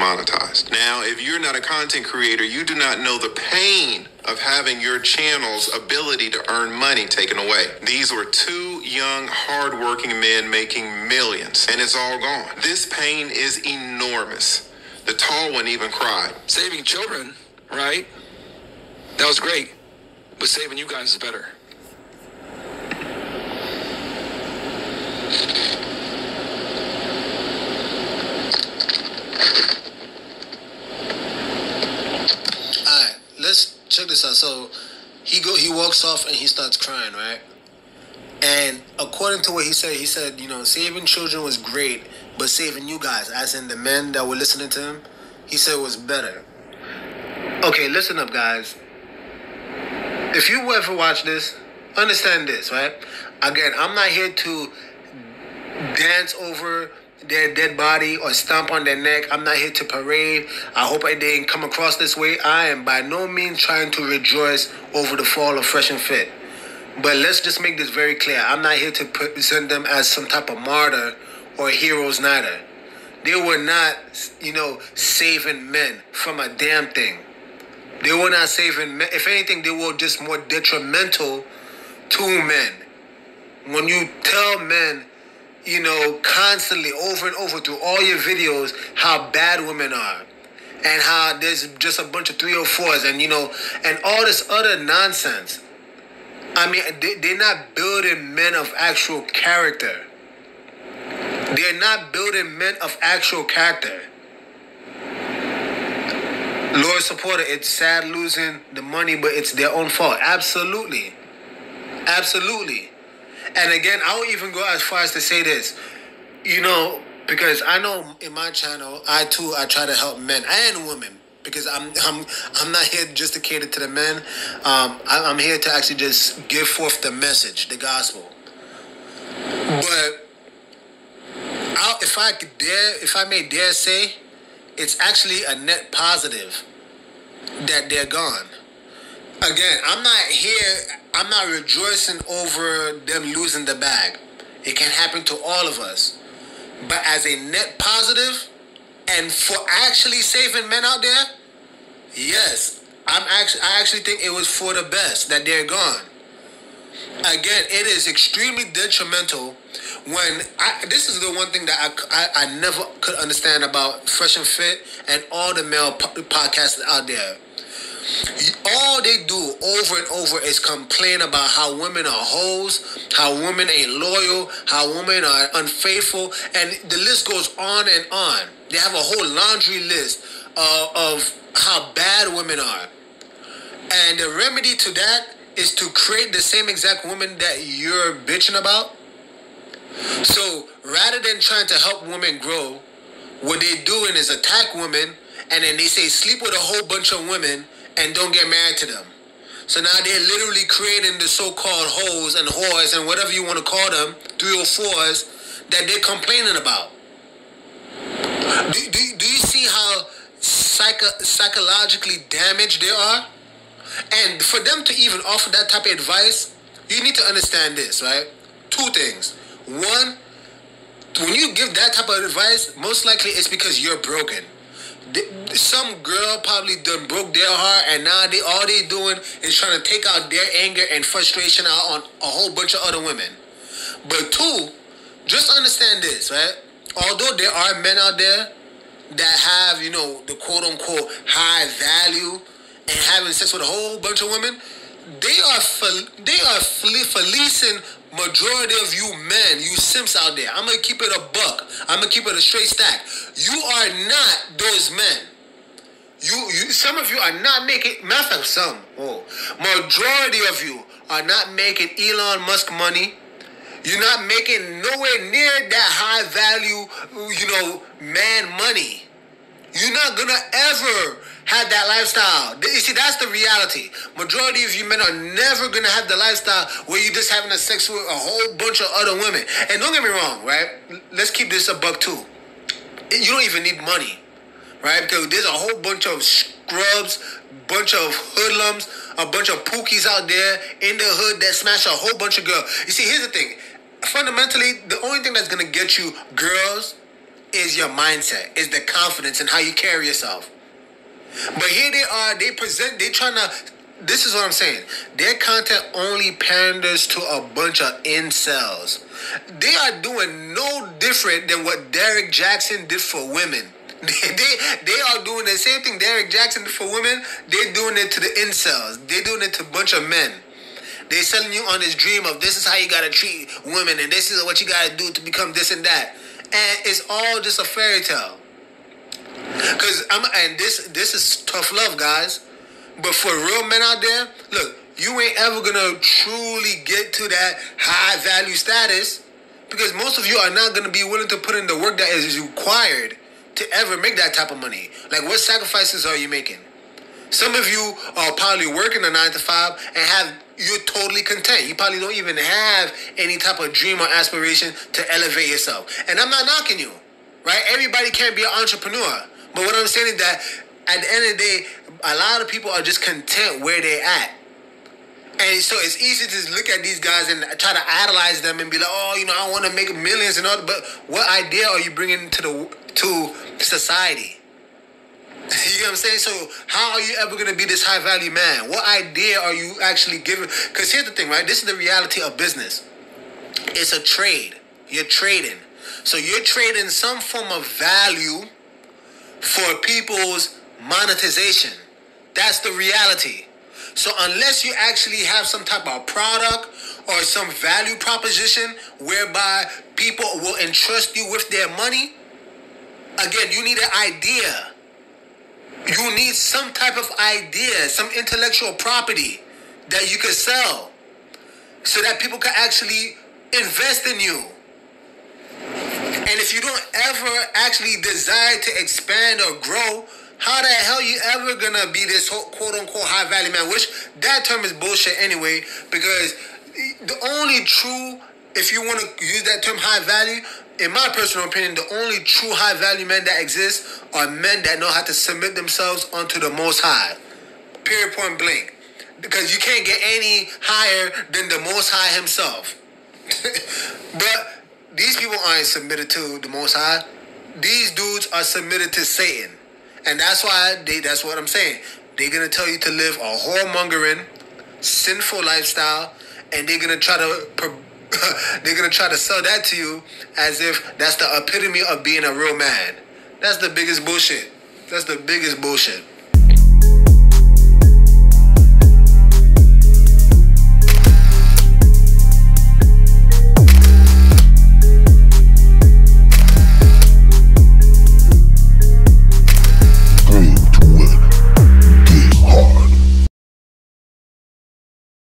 demonetized. Now, if you're not a content creator, you do not know the pain of having your channel's ability to earn money taken away. These were two young, hardworking men making millions, and it's all gone. This pain is enormous. The tall one even cried. Saving children, right? That was great. But saving you guys is better. Alright, let's check this out. So he walks off and he starts crying, right? And according to what he said, you know, saving children was great, but saving you guys, as in the men that were listening to him, he said was better. Okay, listen up, guys. If you ever watch this, understand this, right? Again, I'm not here to dance over their dead body or stomp on their neck. I'm not here to parade. I hope I didn't come across this way. I am by no means trying to rejoice over the fall of Fresh and Fit. But let's just make this very clear. I'm not here to present them as some type of martyr or heroes neither. They were not, you know, saving men from a damn thing. They were not saving men. If anything, they were just more detrimental to men. When you tell men, you know, constantly over and over through all your videos how bad women are and how there's just a bunch of 304s and, you know, and all this other nonsense. I mean, they're not building men of actual character. They're not building men of actual character. Lord supporter, it's sad losing the money, but it's their own fault. Absolutely. Absolutely. And again, I will even go as far as to say this, you know, because I know in my channel, I try to help men and women, because I'm not here just to cater to the men. I'm here to actually just give forth the message, the gospel. But if I may dare say, it's actually a net positive that they're gone. Again, I'm not rejoicing over them losing the bag. It can happen to all of us. But as a net positive, and for actually saving men out there, yes, I actually think it was for the best that they're gone. Again, it is extremely detrimental when this is the one thing that I never could understand about Fresh and Fit and all the male podcasts out there. All they do over and over is complain about how women are hoes, how women ain't loyal, how women are unfaithful, and the list goes on and on. They have a whole laundry list of how bad women are. And the remedy to that is to create the same exact woman that you're bitching about. So rather than trying to help women grow, what they're doing is attack women, and then they say sleep with a whole bunch of women and don't get married to them. So now they're literally creating the so-called hoes and whores and whatever you want to call them, 304s, that they're complaining about. Do you see how psychologically damaged they are? And for them to even offer that type of advice, you need to understand this, right? Two things. One, when you give that type of advice, most likely it's because you're broken. Some girl probably done broke their heart, and now all they doing is trying to take out their anger and frustration out on a whole bunch of other women. But two, just understand this, right? Although there are men out there that have, you know, the quote-unquote high value and having sex with a whole bunch of women, they are fleecing majority of you men, you simps out there. I'm going to keep it a buck. I'm going to keep it a straight stack. You are not those men. Some of you are not making, matter of fact, majority of you are not making Elon Musk money. You're not making nowhere near that high value, you know, man money. You're not going to ever have that lifestyle. You see, that's the reality. Majority of you men are never going to have the lifestyle where you're just having a sex with a whole bunch of other women. And don't get me wrong, right? Let's keep this a buck too. You don't even need money, right? Because there's a whole bunch of scrubs, bunch of hoodlums, a bunch of pookies out there in the hood that smash a whole bunch of girls. You see, here's the thing. Fundamentally, the only thing that's going to get you girls is your mindset, is the confidence and how you carry yourself. But here they are, this is what I'm saying. Their content only panders to a bunch of incels. They are doing no different than what Derek Jackson did for women. They are doing the same thing Derek Jackson did for women. They're doing it to the incels. They're doing it to a bunch of men. They're selling you on this dream of this is how you gotta treat women and this is what you gotta do to become this and that. And it's all just a fairy tale. This is tough love, guys. But for real men out there, look, you ain't ever gonna truly get to that high value status because most of you are not gonna be willing to put in the work that is required to ever make that type of money. Like, what sacrifices are you making? Some of you are probably working a 9 to 5 and you're totally content. You probably don't even have any type of dream or aspiration to elevate yourself. And I'm not knocking you, right? Everybody can't be an entrepreneur. But what I'm saying is that at the end of the day, a lot of people are just content where they're at. And so it's easy to look at these guys and try to idolize them and be like, oh, I want to make millions and all that. But what idea are you bringing to society? You get what I'm saying? So how are you ever going to be this high value man? What idea are you actually giving? Because here's the thing, right? This is the reality of business. It's a trade. You're trading. So you're trading some form of value for people's monetization. That's the reality. So unless you actually have some type of product or some value proposition whereby people will entrust you with their money, again, you need an idea. You need some type of idea, some intellectual property that you can sell so that people can actually invest in you. And if you don't ever actually desire to expand or grow, how the hell you ever gonna be this quote-unquote high-value man? Which that term is bullshit anyway, because the only true, if you want to use that term high value, in my personal opinion, the only true high-value men that exist are men that know how to submit themselves unto the Most High. Period, point blank. Because you can't get any higher than the Most High himself. But these people aren't submitted to the Most High. These dudes are submitted to Satan. And that's why that's what I'm saying. They're going to tell you to live a whoremongering, sinful lifestyle, and they're going to try to sell that to you as if that's the epitome of being a real man. That's the biggest bullshit. That's the biggest bullshit.